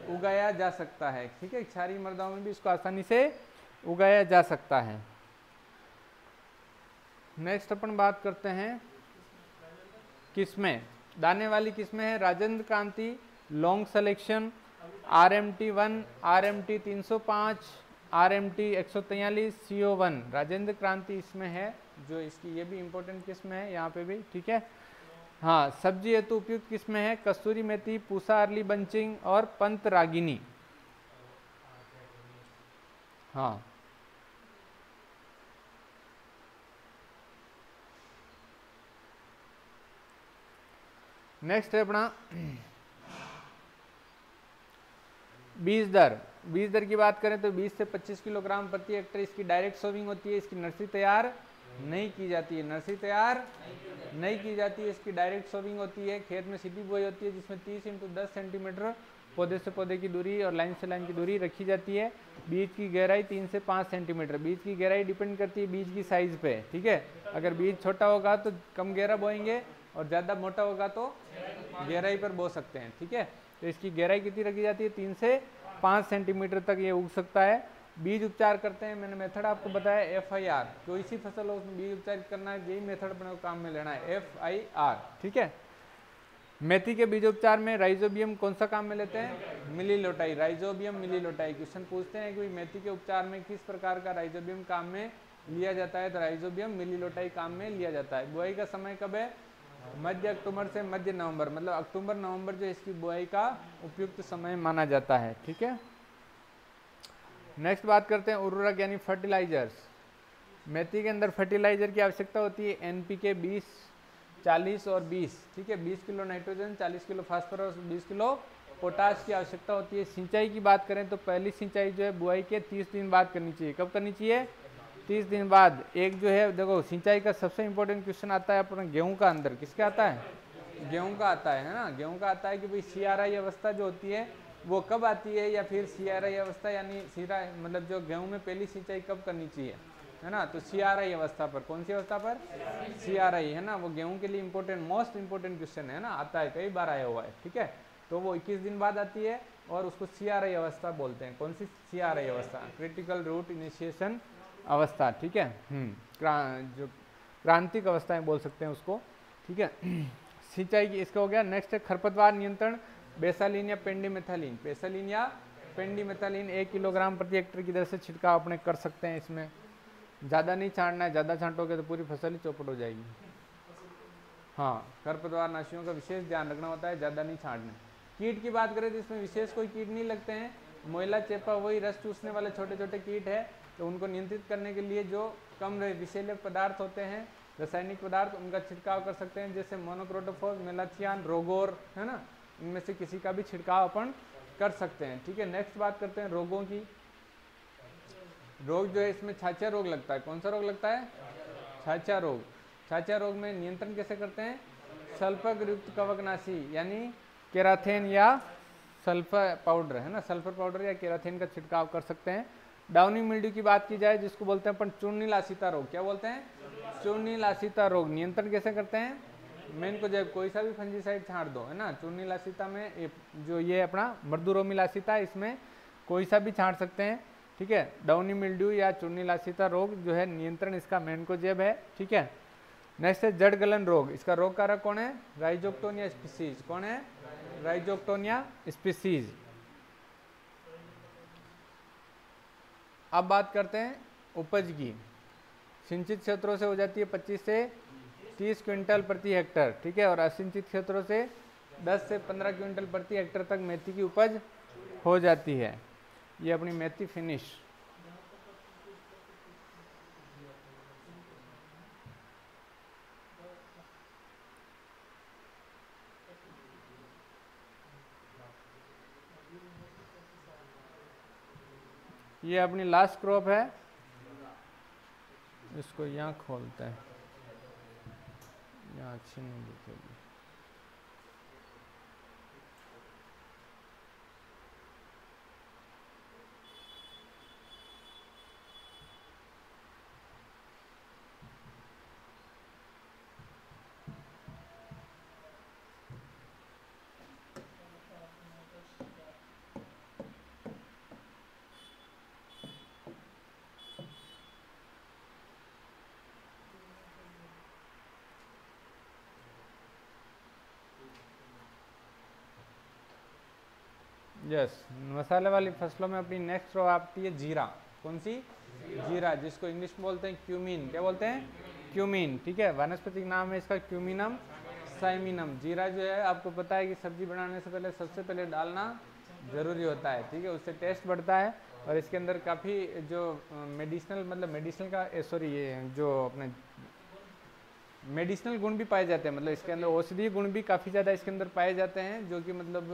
उगाया जा सकता है। ठीक है, क्षारीय मृदाओं में भी इसको आसानी से उगाया जा सकता है। नेक्स्ट अपन बात करते हैं किस्में। दाने वाली किस्में है राजेंद्र क्रांति, long selection, RMT1, RMT 305, RMT 143, CO1 Rajendra क्रांति इसमें है, जो इसकी ये भी इंपॉर्टेंट किस्म है यहाँ पे भी, ठीक है। हाँ, सब्जी हेतु उपयुक्त किस्में हैं कस्तूरी मेथी, पूसा अर्ली बंचिंग और पंत रागिनी। हाँ, नेक्स्ट है अपना बीज दर की बात करें तो 20 से 25 किलोग्राम प्रति हेक्टर इसकी डायरेक्ट सोविंग होती है। इसकी नर्सरी तैयार नहीं की जाती है, नर्सरी तैयार नहीं की जाती है, इसकी डायरेक्ट सोविंग होती है। खेत में सीधी बुआई होती है जिसमें 30 × 10 सेंटीमीटर पौधे से पौधे की दूरी और लाइन से लाइन की दूरी रखी जाती है। बीज की गहराई 3 से 5 सेंटीमीटर। बीज की गहराई डिपेंड करती है बीज की साइज पे, ठीक है। अगर बीज छोटा होगा तो कम गहरा बोएंगे और ज़्यादा मोटा होगा तो गहराई पर बो सकते हैं, ठीक है। तो इसकी गहराई कितनी रखी जाती है? 3 से 5 सेंटीमीटर तक ये उग सकता है। बीज उपचार करते हैं, मैंने मेथड आपको बताया FIR, कोई सी फसल हो उसमें बीज उपचार करना है, यही मेथड अपने को काम में लेना है, FIR, ठीक है। मेथी के बीजोपचार में राइजोबियम कौन सा काम में लेते हैं? मिलीलोटाई, राइजोबियम मिलीलोटाई। क्वेश्चन पूछते हैं कि मेथी के उपचार में किस प्रकार का राइजोबियम काम में लिया जाता है, तो राइजोबियम मिलीलोटाई काम में लिया जाता है। बुआई का समय कब है? मध्य अक्टूबर से मध्य नवंबर, मतलब अक्टूबर नवंबर जो इसकी बुआई का उपयुक्त समय माना जाता है, ठीक है। नेक्स्ट बात करते हैं उर्वरक यानी फर्टिलाइजर्स। मेथी के अंदर फर्टिलाइजर की आवश्यकता होती है NPK 20, 40 और 20, ठीक है। 20 kilo nitrogen, 40 kilo phosphorus, 20 kilo potash की आवश्यकता होती है। सिंचाई की बात करें तो पहली सिंचाई जो है बुआई के 30 दिन बाद करनी चाहिए। कब करनी चाहिए? 30 दिन बाद। एक जो है देखो सिंचाई का सबसे इंपॉर्टेंट क्वेश्चन आता है अपना गेहूं का अंदर, किसका आता है? गेहूं का आता है ना। गेहूं का आता है कि भाई CRI अवस्था जो होती है वो कब आती है, या फिर CRI अवस्था यानी सीरा मतलब जो गेहूं में पहली सिंचाई कब करनी चाहिए, है ना। तो CRI अवस्था पर, कौन सी अवस्था पर? CRI, है ना। वो गेहूं के लिए इंपॉर्टेंट, मोस्ट इंपॉर्टेंट क्वेश्चन है ना, आता है, कई बार आया हुआ है, ठीक है। तो वो 21 दिन बाद आती है और उसको CRI अवस्था बोलते हैं। कौन सी CRI अवस्था? क्रिटिकल रूट इनिशिएशन अवस्था, ठीक है। जो क्रांतिक अवस्थाएं बोल सकते हैं उसको, ठीक है। सिंचाई की इसका हो गया। नेक्स्ट है खरपतवार नियंत्रण, बेसालिन या पेंडीमेथालिन। बेसालिन या पेंडीमेथालिन 1 किलोग्राम प्रति हेक्टेयर की दर से छिड़काव अपने कर सकते हैं। इसमें ज़्यादा नहीं छांटना है, ज़्यादा छांटोगे तो पूरी फसल ही चौपट हो जाएगी। हाँ, खरपतवार नाशियों का विशेष ध्यान रखना होता है, ज़्यादा नहीं छांटना। कीट की बात करें तो इसमें विशेष कोई कीट नहीं लगते हैं। मोइला, चेपा वही रस चूसने वाले छोटे छोटे कीट है, तो उनको नियंत्रित करने के लिए जो कम विषैले पदार्थ होते हैं, रासायनिक पदार्थ, उनका छिड़काव कर सकते हैं, जैसे मोनोक्रोटोफॉस, मेलाथियान, रोगोर, है ना। इनमें से किसी का भी छिड़काव अपन कर सकते हैं, ठीक है। नेक्स्ट बात करते हैं रोगों की। रोग जो है इसमें छाछा रोग लगता है। कौन सा रोग लगता है? छाछा रोग। छाछा रोग में नियंत्रण कैसे करते हैं? सल्फर युक्त कवकनाशी यानी केराथेन या सल्फर पाउडर, है ना, सल्फर पाउडर या केराथेन का छिड़काव कर सकते हैं। डाउनी मिल्ड्यू की बात की जाए जिसको बोलते हैं अपन चूर्णी लासिता रोग। क्या बोलते हैं? चूर्णी लासिता रोग। नियंत्रण कैसे करते हैं? मेन को जब कोई सा भी फंजीसाइड छाट दो, है ना। चूर्णी लासिता में जो ये अपना मर्दुरोमी लासिता है, इसमें कोई सा भी छाट सकते हैं, ठीक है। डाउनी मिल्ड्यू या चूर्णी लासिता रोग जो है नियंत्रण इसका मेनकोजेब है, ठीक है। नेक्स्ट है जड़ गलन रोग। इसका रोग कारक कौन है? Rhizoctonia species. कौन है? Rhizoctonia species. अब बात करते हैं उपज की। सिंचित क्षेत्रों से हो जाती है 25 से 30 क्विंटल प्रति हेक्टर, ठीक है। और असिंचित क्षेत्रों से 10 से 15 क्विंटल प्रति हेक्टर तक मेथी की उपज हो जाती है। ये अपनी मेथी फिनिश। ये अपनी लास्ट क्रॉप है, इसको यहाँ खोलते हैं, यहाँ अच्छी नहीं दिखेगी। यस, मसाले वाली फसलों में अपनी नेक्स्ट रो आती है जीरा। कौन सी? जीरा, जिसको इंग्लिश में बोलते हैं क्यूमीन। क्या बोलते हैं? क्यूमीन। ठीक है, वानस्पतिक नाम है इसका क्यूमिनम साइमिनम। जीरा जो है आपको पता है कि सब्जी बनाने से पहले सबसे पहले डालना ज़रूरी होता है। ठीक है, उससे टेस्ट बढ़ता है और इसके अंदर काफ़ी जो मेडिसिनल मतलब मेडिसिनल का सॉरी ये जो अपने मेडिसिनल गुण भी पाए जाते हैं, मतलब इसके अंदर औषधीय गुण भी काफ़ी ज़्यादा इसके अंदर पाए जाते हैं, जो कि मतलब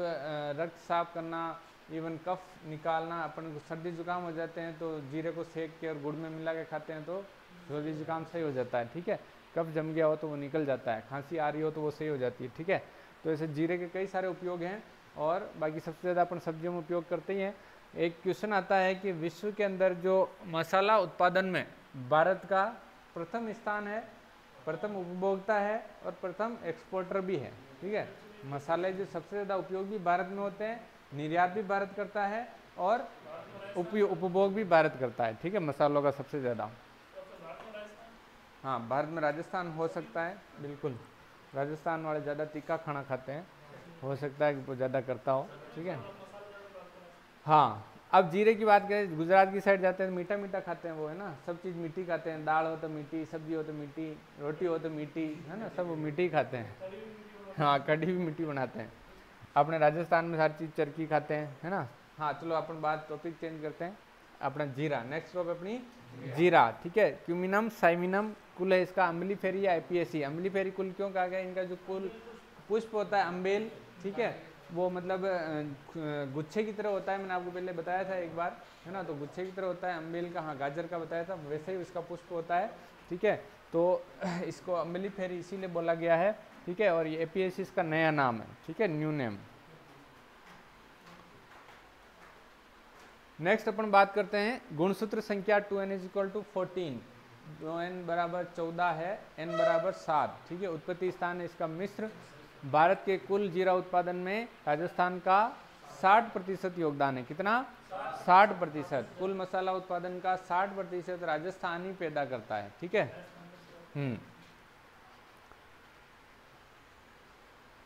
रक्त साफ करना, इवन कफ निकालना। अपन को सर्दी जुकाम हो जाते हैं तो जीरे को सेक के और गुड़ में मिला के खाते हैं तो सर्दी जुकाम सही हो जाता है। ठीक है, कफ जम गया हो तो वो निकल जाता है, खांसी आ रही हो तो वो सही हो जाती है। ठीक है, तो ऐसे जीरे के कई सारे उपयोग हैं और बाकी सबसे ज़्यादा अपन सब्जियों में उपयोग करते ही हैं। एक क्वेश्चन आता है कि विश्व के अंदर जो मसाला उत्पादन में भारत का प्रथम स्थान है, प्रथम उपभोक्ता है और प्रथम एक्सपोर्टर भी है। ठीक है, मसाले जो सबसे ज़्यादा उपयोग भी भारत में होते हैं, निर्यात भी भारत करता है और उपभोग भी भारत करता है। ठीक है, मसालों का सबसे ज़्यादा। हाँ, भारत में राजस्थान हो सकता है, बिल्कुल राजस्थान वाले ज़्यादा तीखा खाना खाते हैं, हो सकता है कि वो ज़्यादा करता हो। ठीक है, हाँ। अब जीरे की बात करें, गुजरात की साइड जाते हैं तो मीठा मीठा खाते हैं, वो है ना, सब चीज़ मीठी खाते हैं, दाल हो तो मीठी, सब्जी हो तो मीठी, रोटी हो तो मीठी, है ना, सब वो मीठी खाते हैं। हाँ, कढ़ी भी मीठी बनाते हैं। अपने राजस्थान में हर चीज़ चरखी खाते हैं, है ना। हाँ, चलो अपन बात टॉपिक चेंज करते हैं, अपना जीरा। नेक्स्ट टॉप अपनी जीरा। ठीक है, क्यूमिनम साइमिनम कुल है इसका, अम्लीफेरी या एपीएसी। अम्लीफेरी कुल क्यों कहा गया? इनका जो कुल पुष्प होता है अम्बेल, ठीक है, वो मतलब गुच्छे की तरह होता है। मैंने आपको पहले बताया था एक बार, है ना, तो गुच्छे की तरह होता है अम्बेल का। हाँ, गाजर का बताया था, वैसे ही उसका पुष्प होता है। ठीक है, तो इसको अम्लीफेरी इसीलिए बोला गया है। ठीक है, और ये एपीएसी इसका नया नाम है। ठीक है, न्यू नेम। नेक्स्ट अपन बात करते हैं गुणसूत्र संख्या 2n = 14। 2n बराबर 14 है, n बराबर 7। ठीक है, उत्पत्ति स्थान है इसका मिस्र। भारत के कुल जीरा उत्पादन में राजस्थान का 60% योगदान है। कितना? 60%। कुल मसाला उत्पादन का 60% राजस्थान ही पैदा करता है। ठीक है।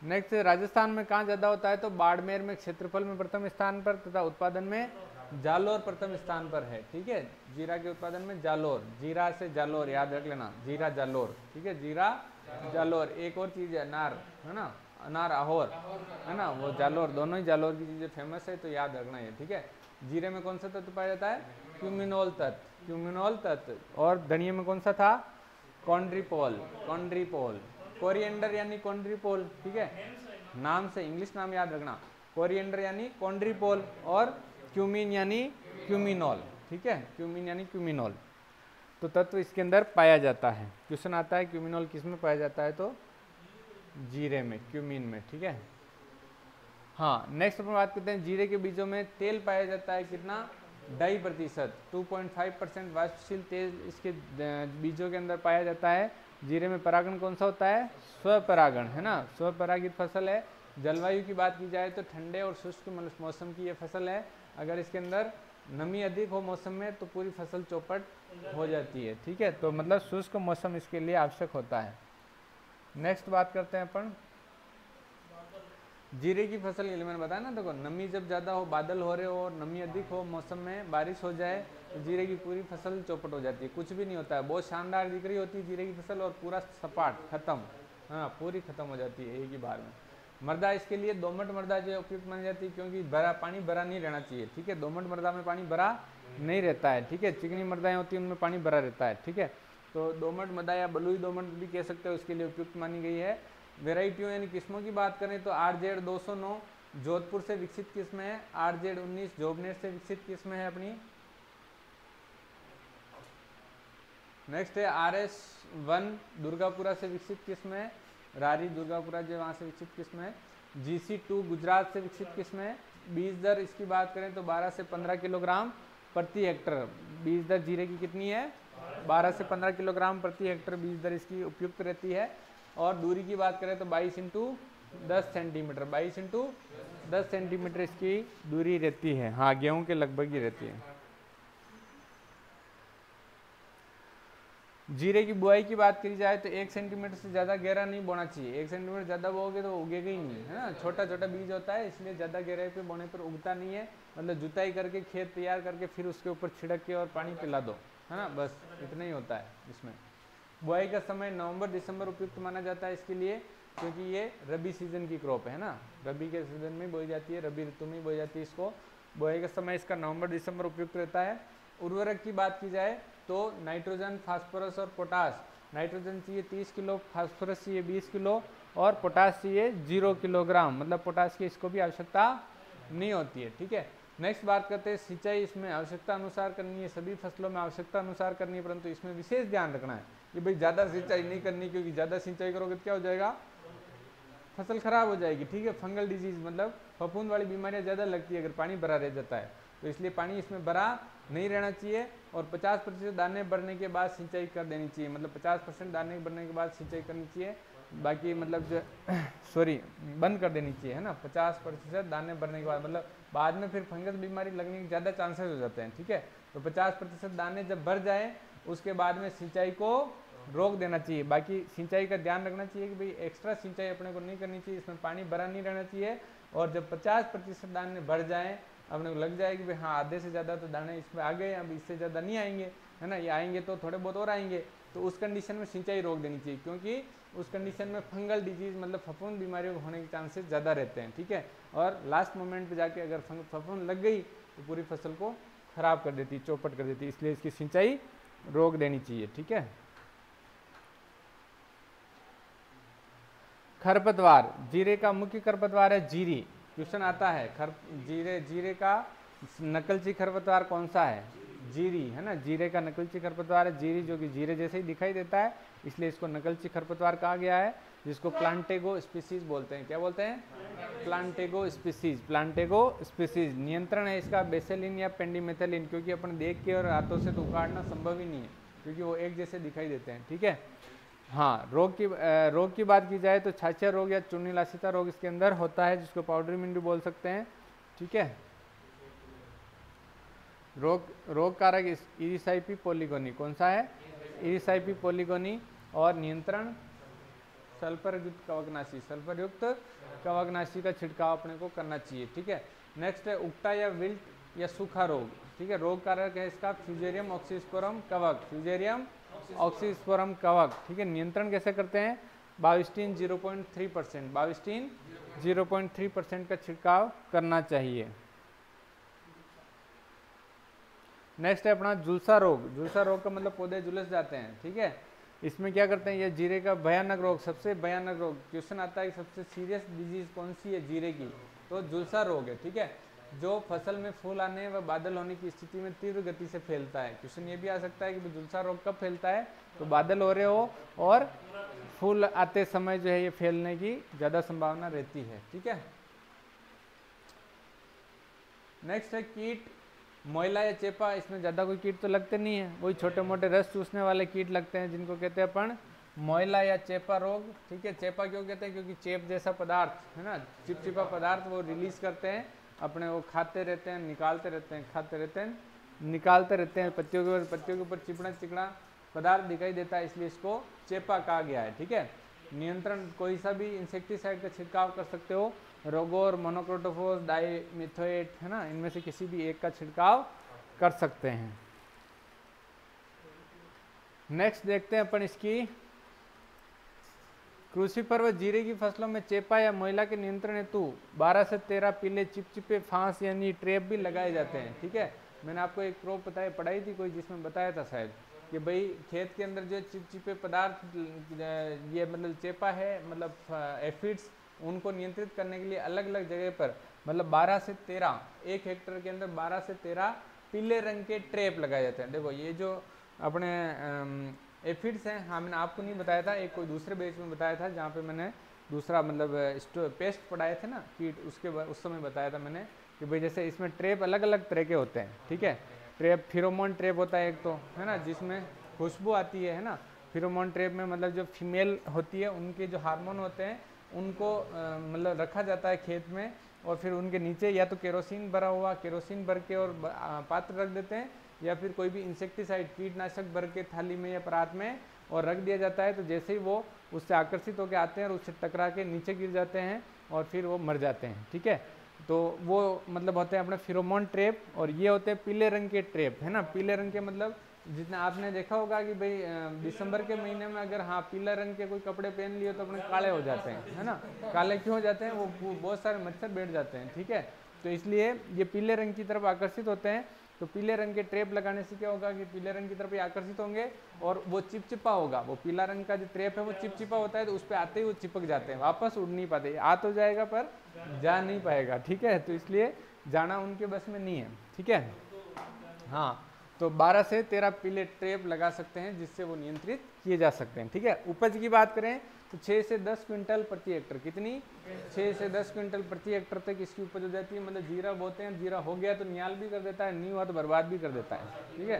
नेक्स्ट, राजस्थान में कहाँ ज़्यादा होता है? तो बाड़मेर में क्षेत्रफल में प्रथम स्थान पर तथा उत्पादन में जालोर प्रथम स्थान पर है। ठीक है, जीरा के उत्पादन में जालोर, जीरा से जालोर याद रख लेना, जीरा जालोर। ठीक है, जीरा जालोर। एक और चीज़ है अनार, है ना, अनार अहोर, है ना, वो जालोर, दोनों ही जालोर की चीज़ें फेमस है, तो याद रखना ये। ठीक है, जीरे में कौन सा तत्व पाया जाता है? क्यूमिनोल तत्व, क्यूमिनोल तत्व। और धनिया में कौन सा था? कॉन्ड्रीपोल, कॉन्ड्रीपोल। कोरिएंडर यानी कॉन्ड्रीपोल। ठीक है, नाम से इंग्लिश नाम याद रखना, कोरिएंडर यानी कॉन्ड्रीपोल और क्यूमिन यानी क्यूमिनोल। ठीक है, क्यूमिन यानी क्यूमिनोल। तो तत्व इसके अंदर पाया जाता है। क्वेश्चन आता है क्यूमिनोल किस में पाया जाता है? तो जीरे में, क्यूमिन में। ठीक है, हाँ। नेक्स्ट अपन बात करते हैं, जीरे के बीजों में तेल पाया जाता है कितना? 2.5%, 2.5% वाष्पशील तेल इसके बीजों के अंदर पाया जाता है। जीरे में परागण कौन सा होता है? स्वपरागण, है ना, स्वपरागित फसल है। जलवायु की बात की जाए तो ठंडे और शुष्क मौसम की ये फसल है। अगर इसके अंदर नमी अधिक हो मौसम में तो पूरी फसल चौपट हो जाती है। ठीक है, तो मतलब शुष्क मौसम इसके लिए आवश्यक होता है। नेक्स्ट बात करते हैं अपन जीरे की फसल के लिए। मैंने बताया ना, देखो नमी जब ज़्यादा हो, बादल हो रहे हो और नमी अधिक हो, मौसम में बारिश हो जाए तो जीरे की पूरी फसल चौपट हो जाती है, कुछ भी नहीं होता है। बहुत शानदार दिख रही होती है जीरे की फसल और पूरा सपाट खत्म, हाँ, पूरी खत्म हो जाती है एक ही बार में। मृदा इसके लिए दोमट मृदा जो उपयुक्त मानी जाती है, क्योंकि भरा पानी भरा नहीं रहना चाहिए। ठीक है, दोमट मृदा में पानी भरा नहीं रहता है। ठीक है, चिकनी मृदाएं होती हैं उनमें पानी भरा रहता है। ठीक है, तो दोमट मृदा या बलुई दोमट भी कह सकते हो, उसके लिए उपयुक्त मानी गई है। वेराइटियों यानी किस्मों की बात करें तो RZ 209 जोधपुर से विकसित किस्म है, RZ 19 जोबनेर से विकसित किस्म है अपनी। नेक्स्ट है RS 1 दुर्गापुरा से विकसित किस्म है, रारी दुर्गापुरा जो वहाँ से विकसित किस्म है। GC 2 गुजरात से विकसित किस्म है। बीज दर इसकी बात करें तो 12 से 15 किलोग्राम प्रति हेक्टर बीज दर जीरे की कितनी है? 12 से 15 किलोग्राम प्रति हेक्टर बीज दर इसकी उपयुक्त रहती है। और दूरी की बात करें तो 22 × 10 सेंटीमीटर, 22 × 10 सेंटीमीटर इसकी दूरी रहती है। हाँ, गेहूं के लगभग ही रहती है। जीरे की बुआई की बात करी जाए तो 1 सेंटीमीटर से ज़्यादा गहरा नहीं बोना चाहिए। 1 सेंटीमीटर ज़्यादा बोओगे तो उगेगा ही नहीं, है ना। छोटा छोटा बीज होता है, इसलिए ज़्यादा गहराई पे बोने पर उगता नहीं है। मतलब जुताई करके खेत तैयार करके फिर उसके ऊपर छिड़क के और पानी पिला दो, है ना, बस इतना ही होता है इसमें। बुआई का समय नवंबर दिसंबर उपयुक्त माना जाता है इसके लिए, क्योंकि ये रबी सीजन की क्रॉप है ना, रबी के सीजन में बोई जाती है, रबी ऋतु में बोई जाती है। इसको बुआई का समय इसका नवंबर दिसंबर उपयुक्त रहता है। उर्वरक की बात की जाए तो नाइट्रोजन, फास्फोरस और पोटास। नाइट्रोजन चाहिए 30 किलो, फास्फोरस चाहिए 20 किलो और पोटास चाहिए 0 किलोग्राम, मतलब पोटास की इसको भी आवश्यकता नहीं होती है, ठीक है। नेक्स्ट बात करते हैं सिंचाई। इसमें आवश्यकता अनुसार करनी है, सभी फसलों में आवश्यकता अनुसार करनी है, परंतु इसमें विशेष ध्यान रखना है कि भाई ज़्यादा सिंचाई नहीं करनी, क्योंकि ज़्यादा सिंचाई करोगे तो क्या हो जाएगा, फसल खराब हो जाएगी, ठीक है। फंगल डिजीज मतलब फफूंद वाली बीमारियां ज़्यादा लगती है अगर पानी भरा रह जाता है, तो इसलिए पानी इसमें भरा नहीं रहना चाहिए। और 50% दाने भरने के बाद सिंचाई कर देनी चाहिए, मतलब 50% दाने भरने के बाद सिंचाई करनी चाहिए, बाकी मतलब जो सॉरी बंद कर देनी चाहिए, है ना। 50% दाने भरने के बाद, मतलब बाद में फिर फंगस बीमारी लगने के ज़्यादा चांसेस हो जाते हैं, ठीक है। तो 50% दाने जब भर जाए उसके बाद में सिंचाई को रोक देना चाहिए। बाकी सिंचाई का ध्यान रखना चाहिए कि भाई एक्स्ट्रा सिंचाई अपने को नहीं करनी चाहिए, इसमें पानी भरा नहीं रहना चाहिए। और जब 50% दाने भर जाएं, अपने को लग जाए कि भाई हाँ आधे से ज़्यादा तो दाने इसमें आ गए, अब इससे ज़्यादा नहीं आएंगे, है ना, ये आएंगे तो थोड़े बहुत और आएंगे, तो उस कंडीशन में सिंचाई रोक देनी चाहिए, क्योंकि उस कंडीशन में फंगल डिजीज मतलब फफूंद बीमारियों होने के चांसेस ज़्यादा रहते हैं, ठीक है। और लास्ट मोमेंट पे जाके अगर फफूंद लग गई तो पूरी फसल को खराब कर देती, चौपट कर देती, इसलिए इसकी सिंचाई रोक देनी चाहिए, ठीक है। खरपतवार, जीरे का मुख्य खरपतवार है जीरी। क्वेश्चन आता है जीरे का नकलची खरपतवार कौन सा है, जीरी, है ना। जीरे का नकलची खरपतवार है जीरी, जो कि जीरे जैसे ही दिखाई देता है, इसलिए इसको नकलची खरपतवार कहा गया है, जिसको प्लांटेगो स्पीसीज बोलते हैं। क्या बोलते हैं, प्लांटेगो स्पीसीज, प्लांटेगो स्पीसीज। नियंत्रण है इसका बेसेलिन या पेंडिमेथलिन, क्योंकि अपन देख के और हाथों से तो उखाड़ना संभव ही नहीं है, क्योंकि वो एक जैसे दिखाई देते हैं, ठीक है। हाँ, रोग की बात की जाए तो छाछिया रोग या चूर्णी लासिता रोग इसके अंदर होता है, जिसको पाउडरी मिल्ड्यू बोल सकते हैं, ठीक है। रोग कारक इरिसाइपी पोलीगोनी कौन सा है, इरिसाइपी पोलीगोनी। और नियंत्रण सल्फर युक्त कवकनाशी, सल्फर युक्त कवकनाशी का छिड़काव अपने को करना चाहिए, ठीक है। नेक्स्ट है उक्टा या विल्ट या सूखा रोग, ठीक है। रोग कारक है इसका फ्यूजेरियम ऑक्सीस्पोरम कवक, फ्यूजेरियम ऑक्सीस्पोरम कवक, ठीक है। नियंत्रण कैसे करते हैं, बाविस्टीन 0.3%, बाविस्टीन 0.3% का छिड़काव करना चाहिए। नेक्स्ट है अपना झुलसा रोग। झुलसा रोग का मतलब पौधे झुलस जाते हैं, ठीक है। इसमें क्या करते हैं, ये जीरे का भयानक रोग, सबसे भयानक रोग। क्वेश्चन आता है कि सबसे सीरियस डिजीज कौन सी है जीरे की, तो झुलसा रोग है, ठीक है। जो फसल में फूल आने व बादल होने की स्थिति में तीव्र गति से फैलता है। क्वेश्चन ये भी आ सकता है कि झुलसा रोग कब फैलता है, तो बादल हो रहे हो और फूल आते समय जो है ये फैलने की ज्यादा संभावना रहती है, ठीक है। नेक्स्ट है कीट, मोइला या चेपा। इसमें ज्यादा कोई कीट तो लगते नहीं है, वही छोटे मोटे रस चूसने वाले कीट लगते हैं, जिनको कहते हैं अपन मोइला या चेपा रोग, ठीक है। चेपा क्यों कहते हैं, क्योंकि चेप जैसा पदार्थ है ना, चिपचिपा पदार्थ वो रिलीज करते हैं अपने, वो खाते रहते हैं, निकालते रहते हैं, खाते रहते हैं, निकालते रहते हैं, पत्तियों के ऊपर चिपड़ा चिकड़ा पदार्थ दिखाई देता है, इसलिए इसको चेपा कहा गया है, ठीक है। नियंत्रण कोई सा भी इंसेक्टिसाइड का छिड़काव कर सकते हो, रोगोर, मोनोक्रोटोफोस, डाइमिथोएट, है ना, इनमें से किसी भी एक का छिड़काव कर सकते हैं। नेक्स्ट देखते हैं अपन इसकी क्रूसीफर व जीरे की फसलों में चेपा या मोइला के नियंत्रण हेतु 12 से 13 पीले चिपचिपे फांस यानी ट्रैप भी लगाए जाते हैं, ठीक है। मैंने आपको एक क्रॉप पढ़ाई थी कोई, जिसमें बताया था शायद कि भाई खेत के अंदर जो चिपचिपे पदार्थ ये मतलब चेपा है, मतलब एफिड्स, उनको नियंत्रित करने के लिए अलग अलग जगह पर मतलब 12 से 13 एक हेक्टेयर के अंदर 12 से 13 पीले रंग के ट्रैप लगाए जाते हैं। देखो ये जो अपने एफिड्स हैं, हाँ मैंने आपको नहीं बताया था, एक कोई दूसरे बैच में बताया था, जहाँ पे मैंने दूसरा मतलब पेस्ट पढ़ाए थे ना कीट, उस समय बताया था मैंने कि भाई जैसे इसमें ट्रैप अलग अलग तरह के होते हैं, ठीक है। ट्रैप फिरोमोन ट्रैप होता है एक तो, है ना, जिसमें खुशबू आती है ना। फिरोमोन ट्रैप में मतलब जो फीमेल होती है उनके जो हार्मोन होते हैं उनको मतलब रखा जाता है खेत में, और फिर उनके नीचे या तो केरोसिन भरा हुआ, केरोसिन भर के और पात्र रख देते हैं, या फिर कोई भी इंसेक्टिसाइड कीटनाशक भर के थाली में या परात में और रख दिया जाता है, तो जैसे ही वो उससे आकर्षित होकर आते हैं और उससे टकरा के नीचे गिर जाते हैं और फिर वो मर जाते हैं। ठीक है, तो वो मतलब होते हैं अपने फिरोमोन ट्रैप, और ये होते हैं पीले रंग के ट्रैप, है ना। पीले रंग के मतलब जितना आपने देखा होगा कि भाई दिसंबर के महीने में अगर हाँ पीला रंग के कोई कपड़े पहन लिए तो अपने काले हो जाते हैं, है ना। काले क्यों हो जाते हैं, वो बहुत सारे मच्छर बैठ जाते हैं। ठीक है, तो इसलिए ये पीले रंग की तरफ आकर्षित होते हैं। तो पीले रंग के ट्रैप लगाने से क्या होगा कि पीले रंग की तरफ ये आकर्षित होंगे और वो चिपचिपा होगा। वो पीला रंग का जो ट्रैप है वो चिपचिपा होता है, तो उस पर आते ही वो चिपक जाते हैं, वापस उड़ नहीं पाते। आ तो जाएगा पर जा नहीं पाएगा। ठीक है, तो इसलिए जाना उनके बस में नहीं है। ठीक है, हाँ, तो 12 से 13 पीले ट्रैप लगा सकते हैं जिससे वो नियंत्रित किए जा सकते हैं। ठीक है, उपज की बात करें तो 6 से 10 क्विंटल प्रति हेक्टर, कितनी 6 से 10 क्विंटल प्रति हेक्टर तक इसकी उपज हो जाती है। मतलब जीरा बोते हैं, जीरा हो गया तो नियाल भी कर देता है, नहीं हुआ तो बर्बाद भी कर देता है। ठीक है,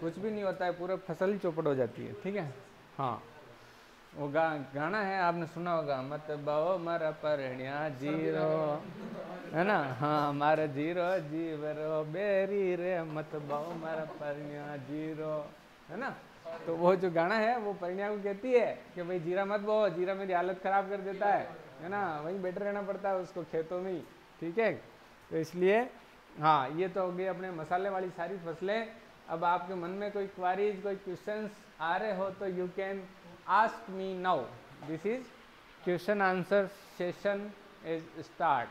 कुछ भी नहीं होता है, पूरा फसल ही चौपट हो जाती है। ठीक है, हाँ, वो गाना है आपने सुना होगा, मत बाओ मर परण्या जीरो, है ना। हाँ, मारा जीरो जीवरो बेरी रे, मत बाओ मर परण्या जीरो, है ना। तो वो जो गाना है वो परिणा को कहती है कि भाई जीरा मत बो, जीरा मेरी हालत खराब कर देता है ना, वहीं बैठे रहना पड़ता है उसको खेतों में ही। ठीक है, तो इसलिए हाँ, ये तो हो गई अपने मसाले वाली सारी फसलें। अब आपके मन में कोई क्वारीज, कोई क्वेश्चंस आ रहे हो तो you can ask me now. This is question answer session is start.